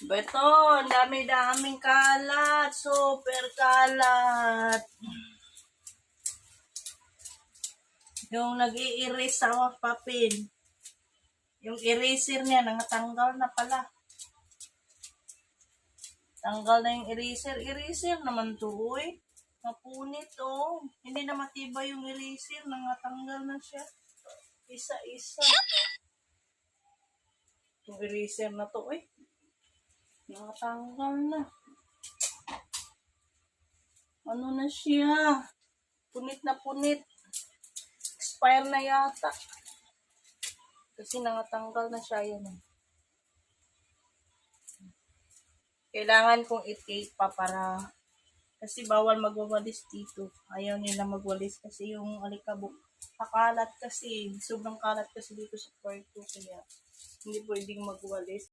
Beto, ang dami-daming kalat. Super kalat. Yung nag-i-erase sa papel. Yung eraser niya, nangatanggal na pala. Tanggal na yung eraser. Eraser naman to, uy. Napunit, oh. Hindi na matibay yung eraser. Nangatanggal na siya. Isa-isa. Yung eraser na to, uy. Nangatanggal na. Ano na siya? Punit na punit. Expire na yata. Kasi nangatanggal na siya yan. Kailangan kong i-tape pa para kasi bawal magwawalis dito. Ayaw nila magwalis kasi yung alikabok kakalat kasi. Sobrang kalat kasi dito sa kwarto kaya hindi pwedeng magwalis.